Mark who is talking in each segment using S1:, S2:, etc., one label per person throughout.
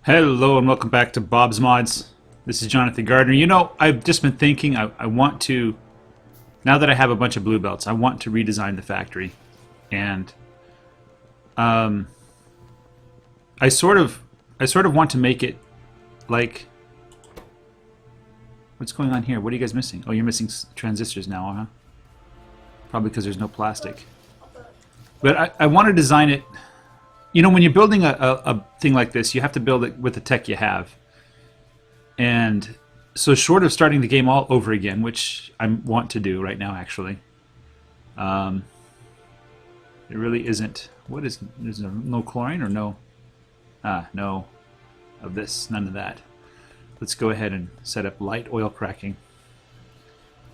S1: Hello and welcome back to Bob's Mods. This is Jonathan Gardner. You know, I've just been thinking I want to, now that I have a bunch of blue belts, I want to redesign the factory. And I sort of want to make it like, what's going on here? What are you guys missing? Oh, you're missing transistors now, huh? Probably because there's no plastic. But I want to design it. You know, when you're building a thing like this, you have to build it with the tech you have. And so short of starting the game all over again, which I want to do right now, actually, it really isn't. What is there no chlorine or no? No of this, none of that. Let's go ahead and set up light oil cracking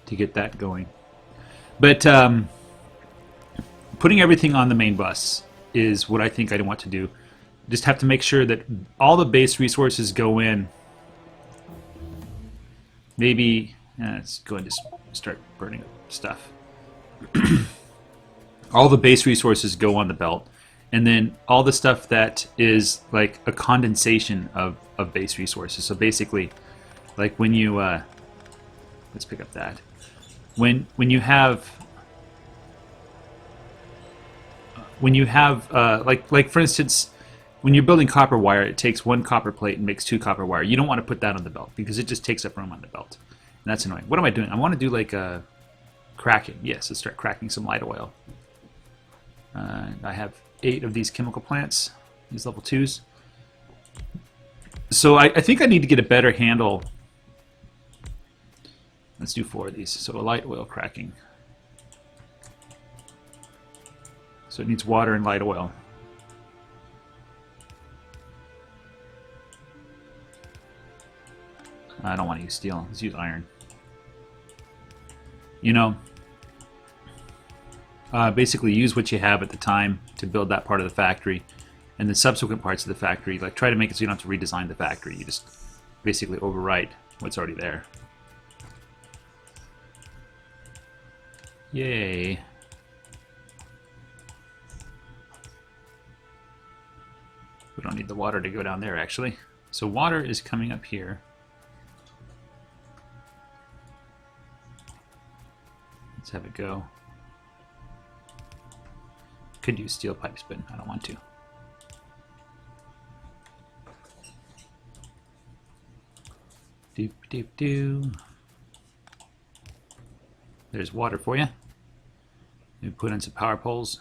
S1: to get that going. But putting everything on the main bus is what I think I want to do. Just have to make sure that all the base resources go in. Maybe let's go and just start burning stuff. All the base resources go on the belt, and then all the stuff that is like a condensation of base resources. So basically, like when you let's pick up that. When you have like for instance, when you're building copper wire, it takes one copper plate and makes two copper wire. You don't want to put that on the belt because it just takes up room on the belt, and that's annoying. What am I doing? I want to do like a cracking. Yes, let's start cracking some light oil. I have 8 of these chemical plants, these level 2s. So I think I need to get a better handle. Let's do 4 of these. So a light oil cracking. So it needs water and light oil. I don't want to use steel. Let's use iron. You know, basically use what you have at the time to build that part of the factory. And the subsequent parts of the factory, like try to make it so you don't have to redesign the factory. You just basically overwrite what's already there. Yay. We don't need the water to go down there, actually. So water is coming up here. Let's have it go. Could use steel pipes, but I don't want to. Doop, doop, doo. There's water for you. We put in some power poles.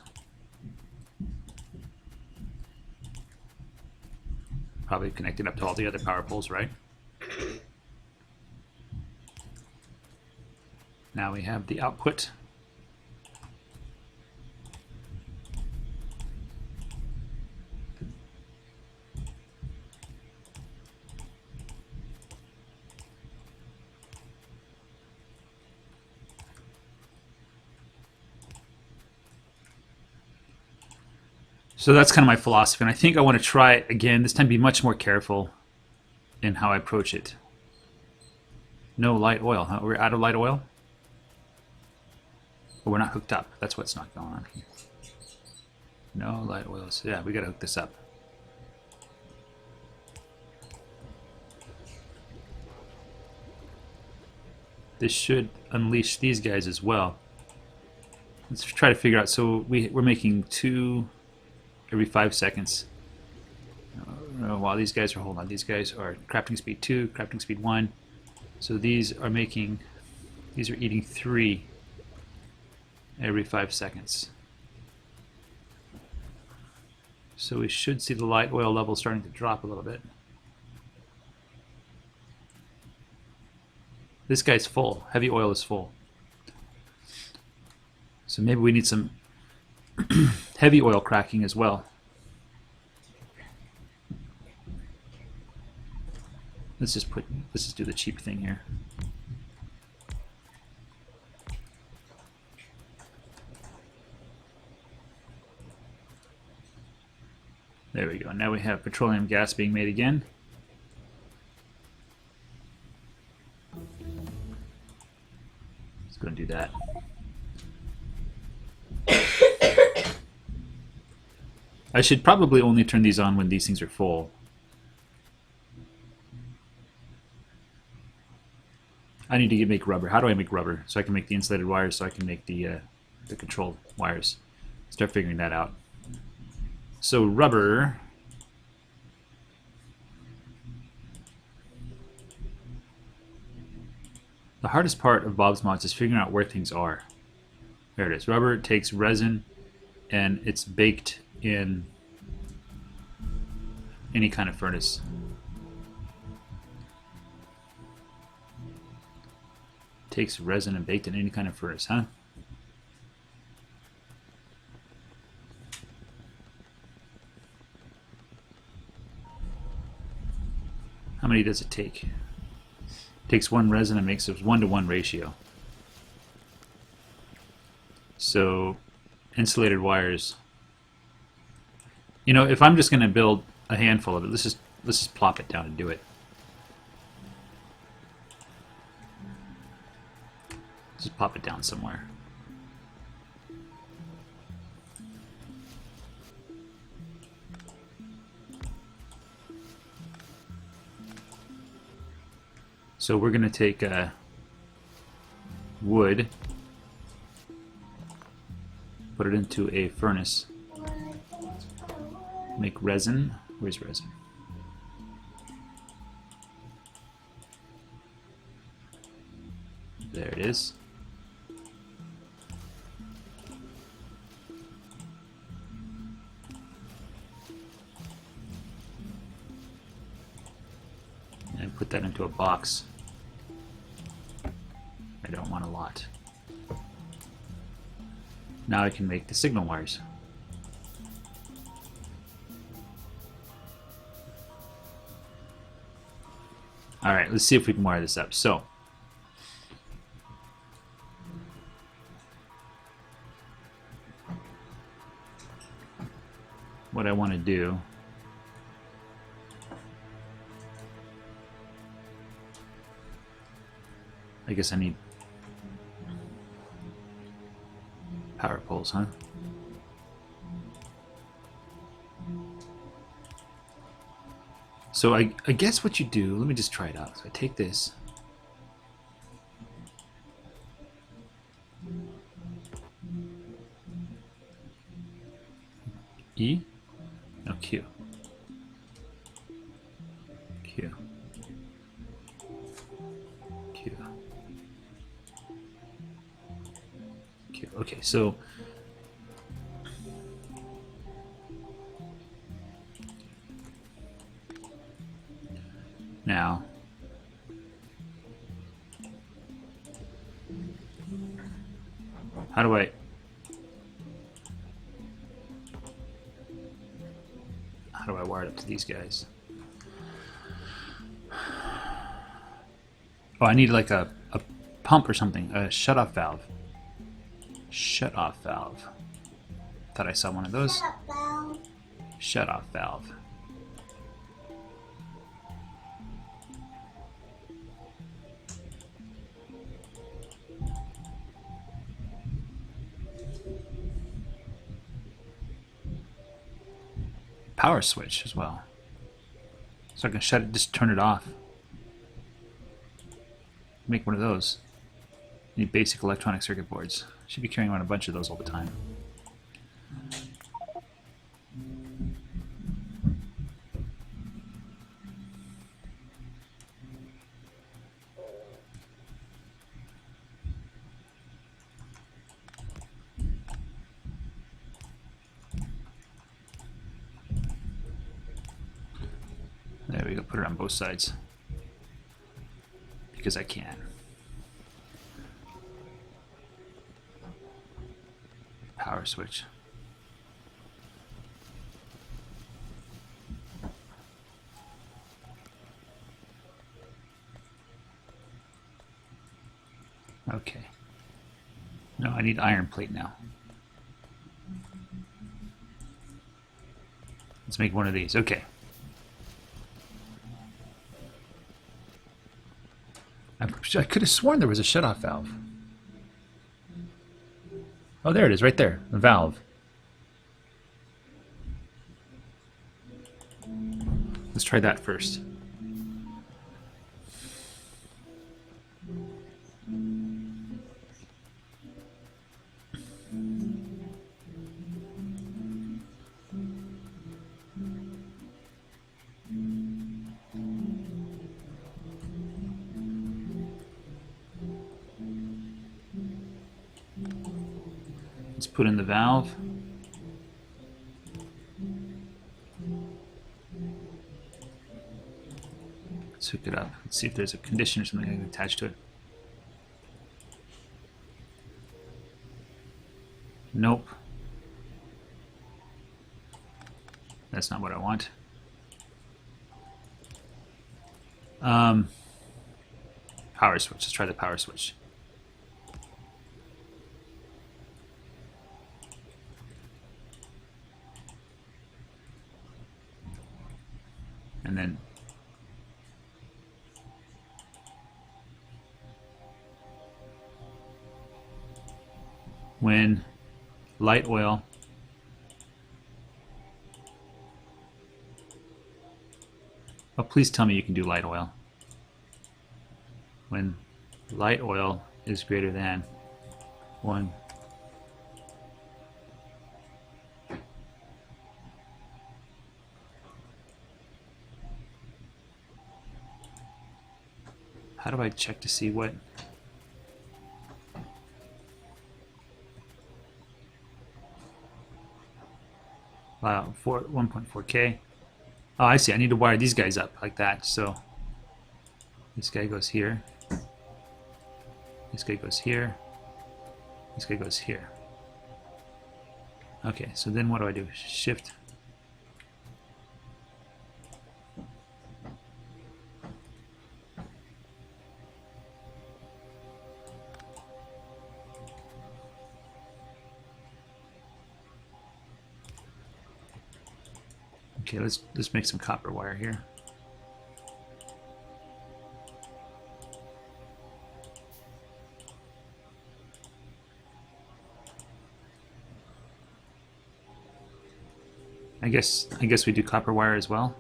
S1: Probably connected up to all the other power poles, right? Now we have the output. So that's kind of my philosophy, and I think I want to try it again, this time be much more careful in how I approach it. No light oil, huh? We're out of light oil? But we're not hooked up. That's what's not going on here. No light oils. Yeah, we gotta hook this up. This should unleash these guys as well. Let's try to figure out. So we're making 2 every 5 seconds. While these guys are, hold on, these guys are crafting speed 2, crafting speed 1. So these are making, these are eating 3 every 5 seconds. So we should see the light oil level starting to drop a little bit. This guy's full. Heavy oil is full. So maybe we need some heavy oil cracking as well. Let's just do the cheap thing here. There we go. Now we have petroleum gas being made again. Let's go and do that. I should probably only turn these on when these things are full. I need to make rubber. How do I make rubber? So I can make the insulated wires, so I can make the control wires. Start figuring that out. So rubber. The hardest part of Bob's Mods is figuring out where things are. There it is. Rubber takes resin, and it's baked in any kind of furnace. Takes resin and baked in any kind of furnace, huh? How many does it take? It takes one resin and makes a 1-to-1 ratio. So, insulated wires. You know, if I'm just going to build a handful of it, let's just plop it down and do it. Just pop it down somewhere. So we're going to take wood, put it into a furnace, make resin. Where's resin? There it is. And put that into a box. I don't want a lot. Now I can make the signal wires. Alright, let's see if we can wire this up. So, what I want to do I guess I need power poles, huh? So I guess what you do, let me just try it out. So I take this. E? No, Q. Q. Q. Q. Okay, so now how do I wire it up to these guys? Oh, I need like a pump or something, a shut-off valve. Shut-off valve. Thought I saw one of those. Shut-off valve. Power switch as well. So I can shut it, just turn it off. Make one of those. Need basic electronic circuit boards. Should be carrying around a bunch of those all the time. There we go, put it on both sides. Because I can. Power switch. Okay. No, I need iron plate now. Let's make one of these. Okay. I could have sworn there was a shut-off valve. Oh, there it is, right there. The valve. Let's try that first. put in the valve. Let's hook it up. Let's see if there's a condition or something I can attach to it. Nope. That's not what I want. Power switch. Let's try the power switch. And then when light oil oh, please tell me you can do light oil. When light oil is greater than 1. How do I check to see what? Wow, 1.4K. Oh, I see. I need to wire these guys up like that. So this guy goes here. This guy goes here. This guy goes here. Okay, so then what do I do? Shift. Okay, let's make some copper wire here. I guess we do copper wire as well.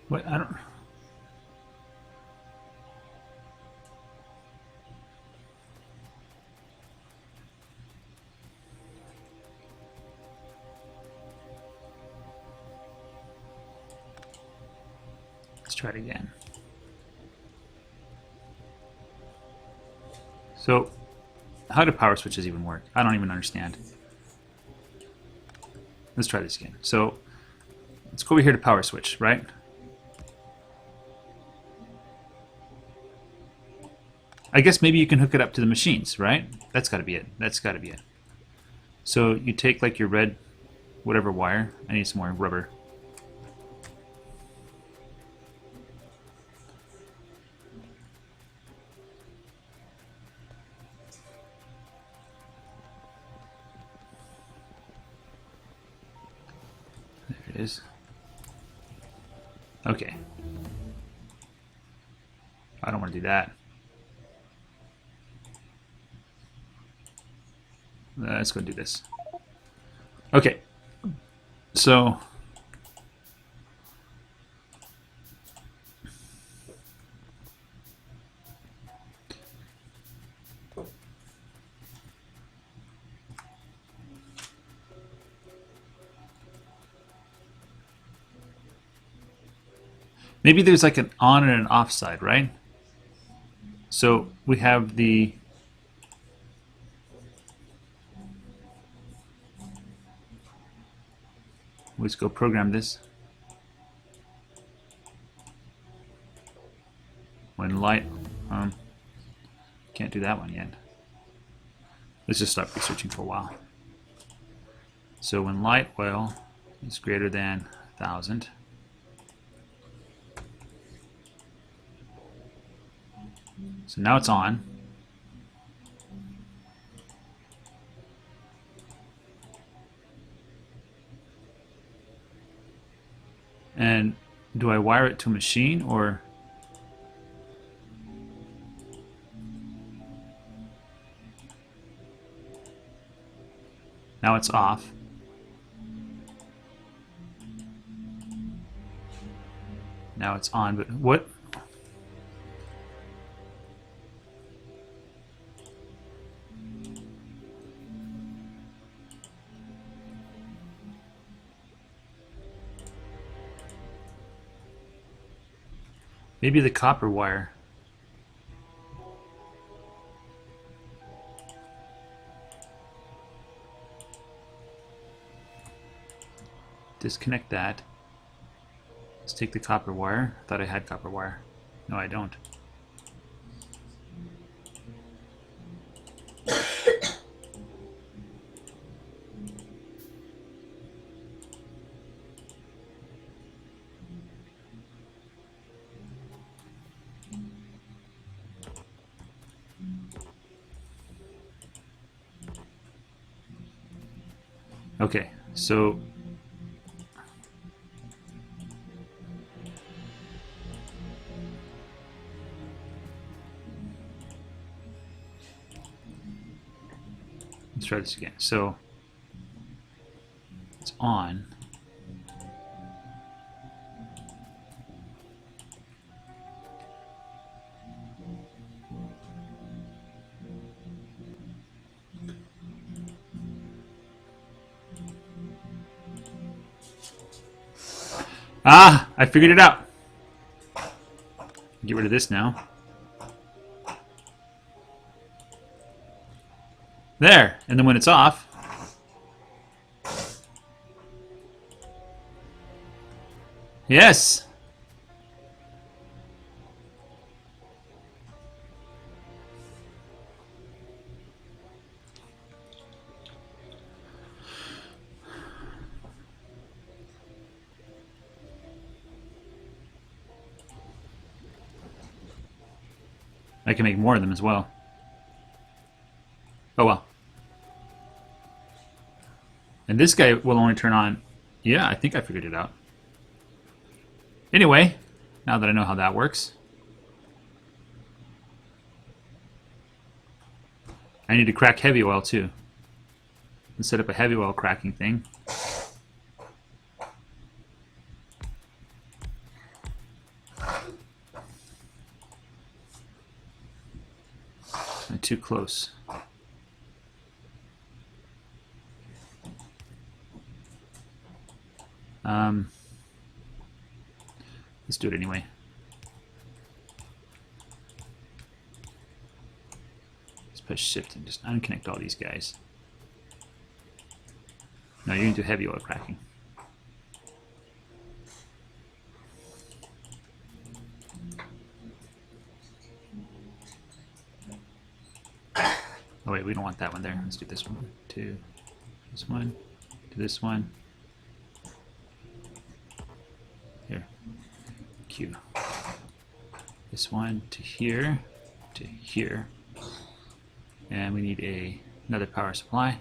S1: What? I don't. Let's try it again. So, how do power switches even work? I don't even understand. Let's try this again. So, let's go over here to power switch, right? I guess maybe you can hook it up to the machines, right? That's got to be it. That's got to be it. So you take like your red, whatever wire. I need some more rubber. There it is. Okay. I don't want to do that. Let's go do this. Okay. So maybe there's like an on and an off side, right? So we have the let's go program this. When light, can't do that one yet. Let's just stop researching for a while. So when light oil is greater than 1,000, so now it's on. And do I wire it to a machine or? Now it's off. Now it's on, but what? Maybe the copper wire. disconnect that. Let's take the copper wire. I thought I had copper wire. No, I don't. Okay, so let's try this again. So it's on. Ah, I figured it out. Get rid of this now. There, and then when it's off, yes. I can make more of them as well. Oh well. And this guy will only turn on... Yeah, I think I figured it out. Anyway, now that I know how that works, I need to crack heavy oil too. Let's set up a heavy oil cracking thing. Not too close. Let's do it anyway. Let's push shift and just unconnect all these guys. No, you're going to do heavy oil cracking. Oh wait, we don't want that one there. Let's do this one. To this one. To this one. Here. Q. This one to here. To here. And we need another power supply.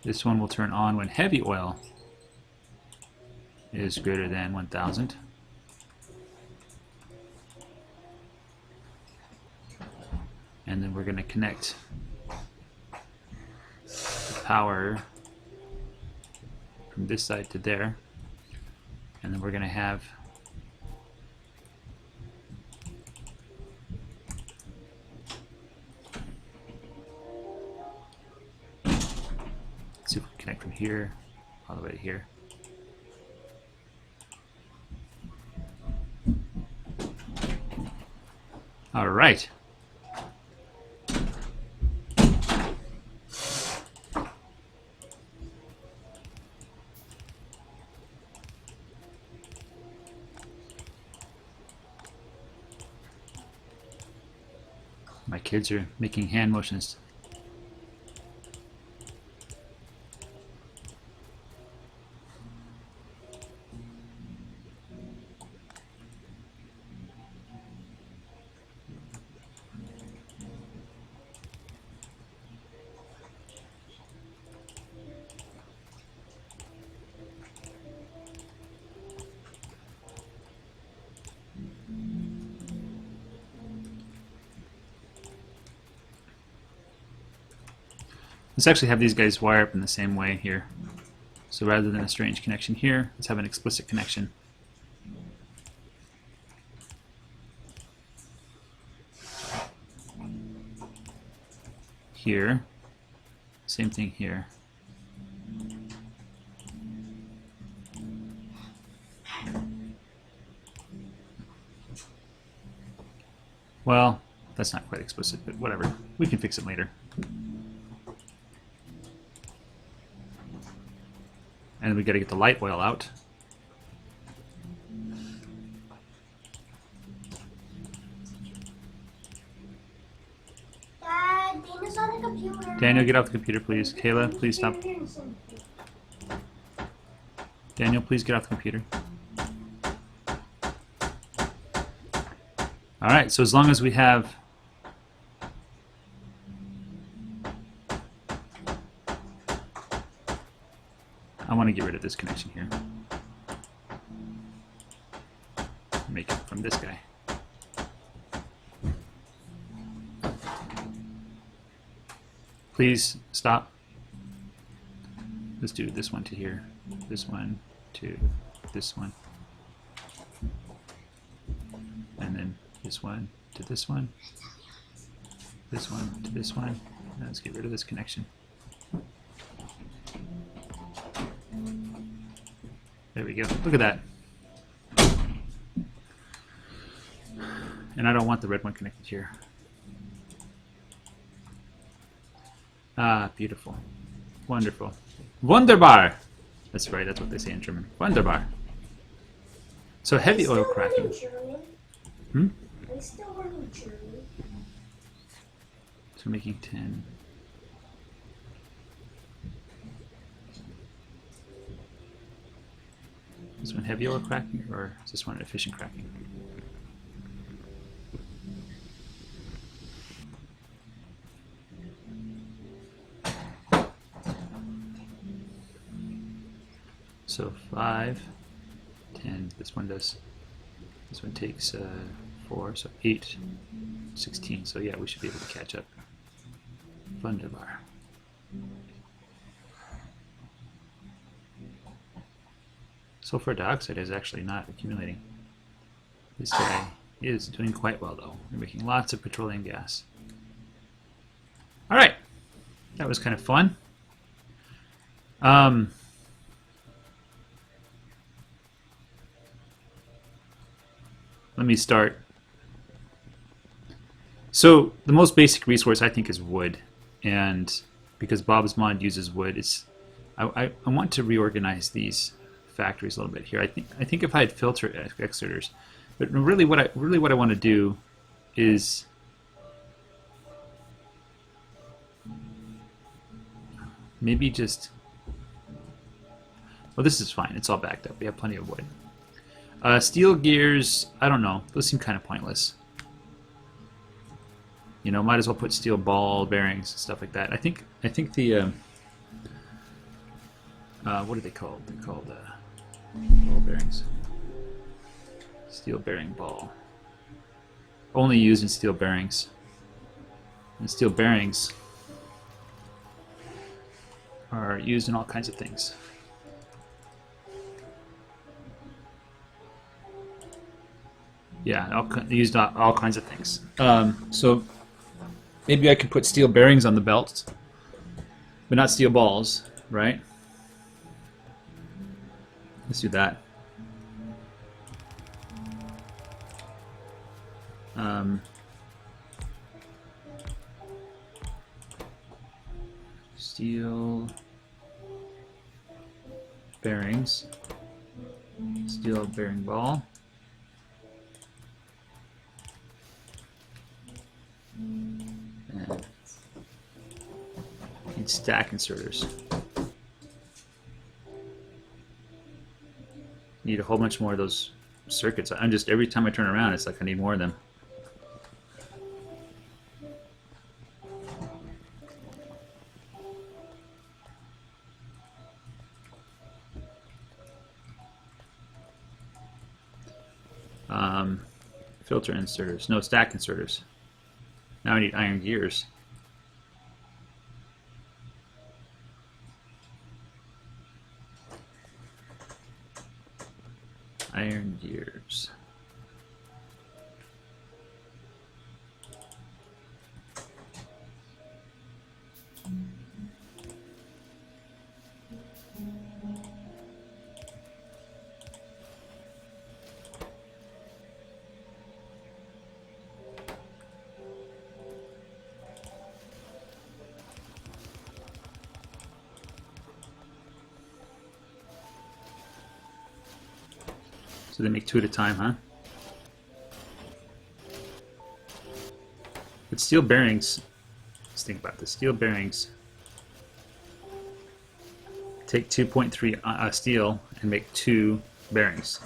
S1: This one will turn on when heavy oil is greater than 1000. And then we're going to connect the power from this side to there. And then we're going to have see if we can connect from here all the way to here. All right. My kids are making hand motions. Let's actually have these guys wire up in the same way here. So rather than a strange connection here, let's have an explicit connection. Here. Same thing here. Well, that's not quite explicit, but whatever. We can fix it later. And we got to get the light oil out.
S2: Dad, Dana's on the computer.
S1: Daniel, get off the computer, please. Kayla, please stop. Daniel, please get off the computer. Alright, so as long as we have... I want to get rid of this connection here. Make it from this guy. Please stop. Let's do this one to here. This one to this one. And then this one to this one. This one to this one. Now let's get rid of this connection. There we go. Look at that. And I don't want the red one connected here. Ah, beautiful. Wonderful. Wunderbar! That's right, that's what they say in German. Wunderbar. So heavy oil cracking. Hmm?
S2: I still learning German.
S1: So we're making 10. Is this one heavy oil cracking, or is this one efficient cracking? So 5, 10, this one does, this one takes 4, so 8, 16, so yeah, we should be able to catch up. Wunderbar. Sulfur dioxide is actually not accumulating. This guy is doing quite well though. We're making lots of petroleum gas. Alright, that was kind of fun. Let me start. So the most basic resource I think is wood, and because Bob's Mod uses wood, it's I want to reorganize these factories a little bit here. I think if I had filter extruders, but really what I want to do is maybe just, well, this is fine. It's all backed up. We have plenty of wood. Steel gears, I don't know. Those seem kind of pointless. You know, might as well put steel ball bearings and stuff like that. I think the what are they called? They're called ball bearings. Steel bearing ball. Only used in steel bearings. And steel bearings are used in all kinds of things. Yeah, used all kinds of things. So maybe I could put steel bearings on the belts, but not steel balls, right? Let's do that. Steel bearings, steel bearing ball. And need stack inserters. Need a whole bunch more of those circuits. I'm just, every time I turn around, it's like I need more of them. Filter inserters. No, stack inserters. Now I need iron gears. Iron gears. So they make 2 at a time, huh? But steel bearings, let's think about this. Steel bearings take 2.3 steel and make 2 bearings.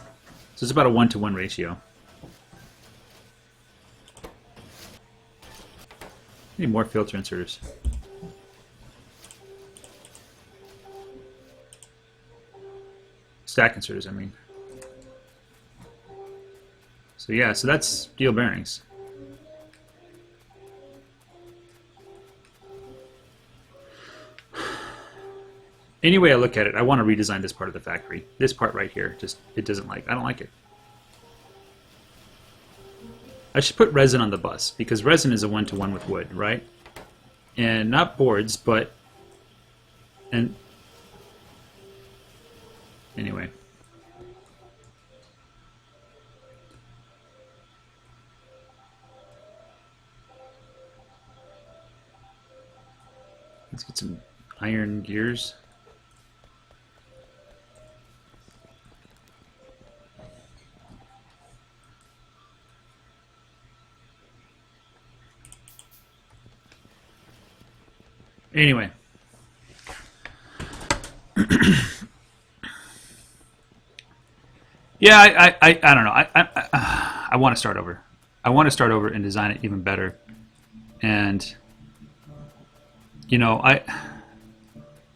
S1: So it's about a 1-to-1 ratio. Need more filter inserters. Stack inserters, I mean. So yeah, so that's steel bearings. Any way I look at it, I want to redesign this part of the factory. This part right here, just it doesn't like. I don't like it. I should put resin on the bus because resin is a 1-to-1 with wood, right? And not boards, but and anyway. Let's get some iron gears. Anyway. Yeah, I don't know. I want to start over. I want to start over and design it even better. And you know,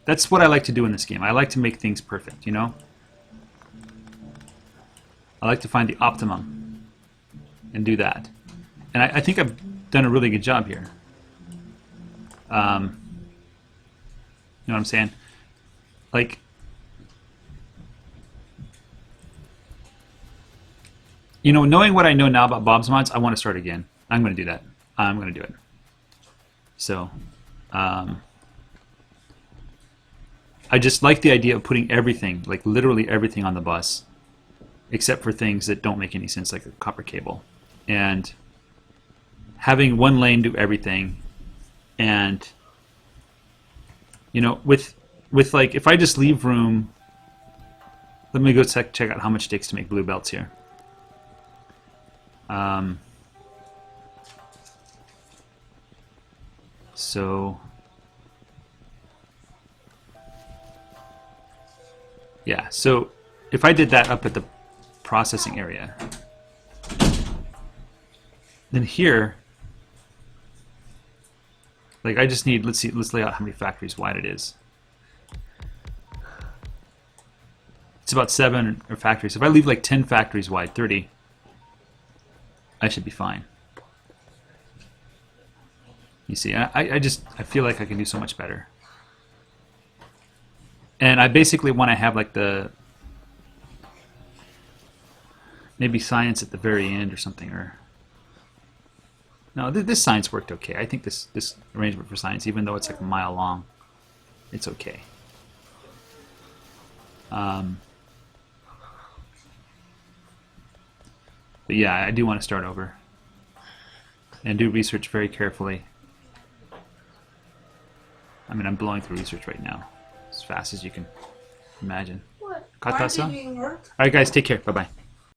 S1: that's what I like to do in this game. I like to make things perfect, you know? I like to find the optimum and do that. And I think I've done a really good job here. You know what I'm saying? Like, you know, knowing what I know now about Bob's Mods, I want to start again. I'm going to do that. I'm going to do it. So, I just like the idea of putting everything, like literally everything on the bus, except for things that don't make any sense, like a copper cable. And having one lane do everything, and you know, with like, if I just leave room, let me go check out how much it takes to make blue belts here. So yeah, so if I did that up at the processing area, then here, like I just need, let's lay out how many factories wide it is. It's about 7 factories. If I leave like 10 factories wide, 30, I should be fine. You see, I feel like I can do so much better. And I basically want to have like the, maybe science at the very end or something, or no, this science worked okay. I think this arrangement for science, even though it's like a mile long, it's okay. But yeah, I do want to start over and do research very carefully. I mean, I'm blowing through research right now as fast as you can imagine.
S3: What?
S1: Cut
S3: Why
S1: that
S3: are you
S1: some?
S3: doing work?
S1: All right, guys, take care. Bye-bye.